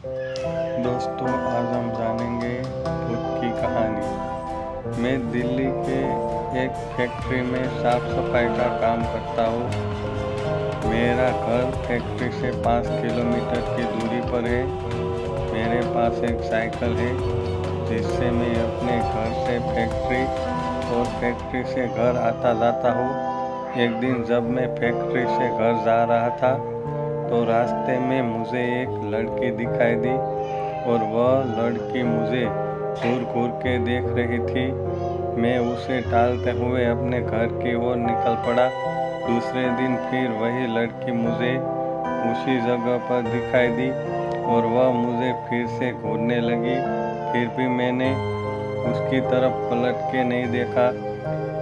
दोस्तों, आज हम जानेंगे भूत की कहानी। मैं दिल्ली के एक फैक्ट्री में साफ सफाई का काम करता हूँ। मेरा घर फैक्ट्री से 5 किलोमीटर की दूरी पर है। मेरे पास एक साइकिल है जिससे मैं अपने घर से फैक्ट्री और फैक्ट्री से घर आता जाता हूँ। एक दिन जब मैं फैक्ट्री से घर जा रहा था तो रास्ते में मुझे एक लड़की दिखाई दी और वह लड़की मुझे घूर घूर के देख रही थी। मैं उसे टालते हुए अपने घर की ओर निकल पड़ा। दूसरे दिन फिर वही लड़की मुझे उसी जगह पर दिखाई दी और वह मुझे फिर से घूरने लगी। फिर भी मैंने उसकी तरफ पलट के नहीं देखा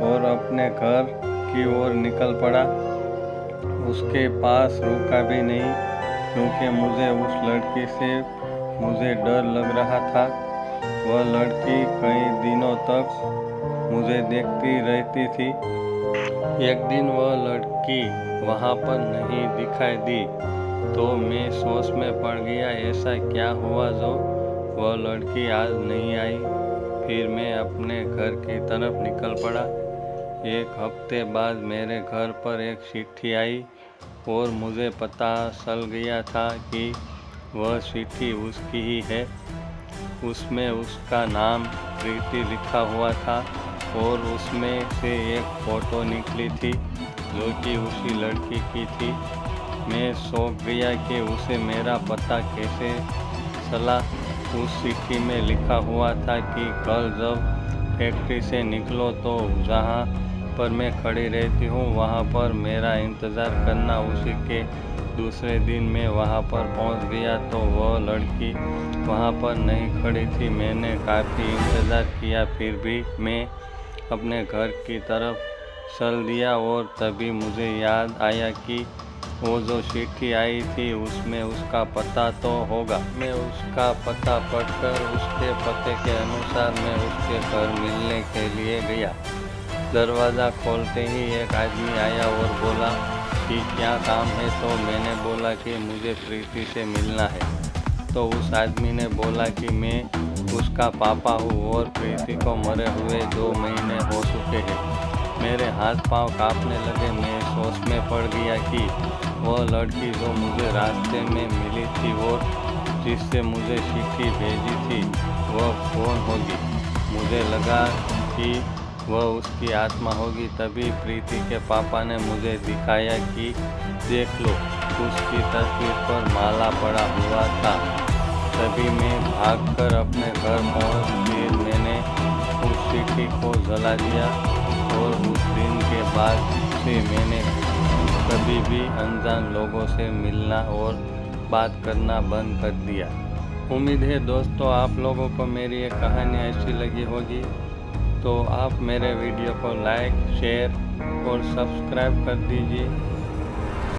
और अपने घर की ओर निकल पड़ा। उसके पास रुका भी नहीं क्योंकि मुझे उस लड़की से मुझे डर लग रहा था। वह लड़की कई दिनों तक मुझे देखती रहती थी। एक दिन वह लड़की वहाँ पर नहीं दिखाई दी तो मैं सोच में पड़ गया, ऐसा क्या हुआ जो वह लड़की आज नहीं आई। फिर मैं अपने घर की तरफ निकल पड़ा। एक हफ्ते बाद मेरे घर पर एक चिट्ठी आई और मुझे पता चल गया था कि वह चिट्ठी उसकी ही है। उसमें उसका नाम प्रीति लिखा हुआ था और उसमें से एक फ़ोटो निकली थी जो कि उसी लड़की की थी। मैं चौंक गया कि उसे मेरा पता कैसे चला। उस चिट्ठी में लिखा हुआ था कि कल जब फैक्ट्री से निकलो तो जहाँ पर मैं खड़ी रहती हूँ वहाँ पर मेरा इंतज़ार करना। उसी के दूसरे दिन मैं वहाँ पर पहुँच गया तो वह लड़की वहाँ पर नहीं खड़ी थी। मैंने काफ़ी इंतज़ार किया फिर भी मैं अपने घर की तरफ चल दिया और तभी मुझे याद आया कि वो जो चिट्ठी आई थी उसमें उसका पता तो होगा। मैं उसका पता पढ़कर उसके पते के अनुसार मैं उसके घर मिलने के लिए गया। दरवाज़ा खोलते ही एक आदमी आया और बोला कि क्या काम है। तो मैंने बोला कि मुझे प्रीति से मिलना है। तो उस आदमी ने बोला कि मैं उसका पापा हूँ और प्रीति को मरे हुए 2 महीने हो चुके हैं। मेरे हाथ पांव कांपने लगे। मैं सोच में पड़ गया कि वह लड़की जो मुझे रास्ते में मिली थी और जिससे मुझे चिट्ठी भेजी थी वह कौन होगी। मुझे लगा कि वह उसकी आत्मा होगी। तभी प्रीति के पापा ने मुझे दिखाया कि देख लो, उसकी तस्वीर पर माला पड़ा हुआ था। तभी मैं भागकर अपने घर पहुंच। फिर मैंने उस चिट्ठी को जला दिया और उस दिन के बाद से मैंने कभी भी अनजान लोगों से मिलना और बात करना बंद कर दिया। उम्मीद है दोस्तों आप लोगों को मेरी ये कहानी अच्छी लगी होगी। तो आप मेरे वीडियो को लाइक, शेयर और सब्सक्राइब कर दीजिए।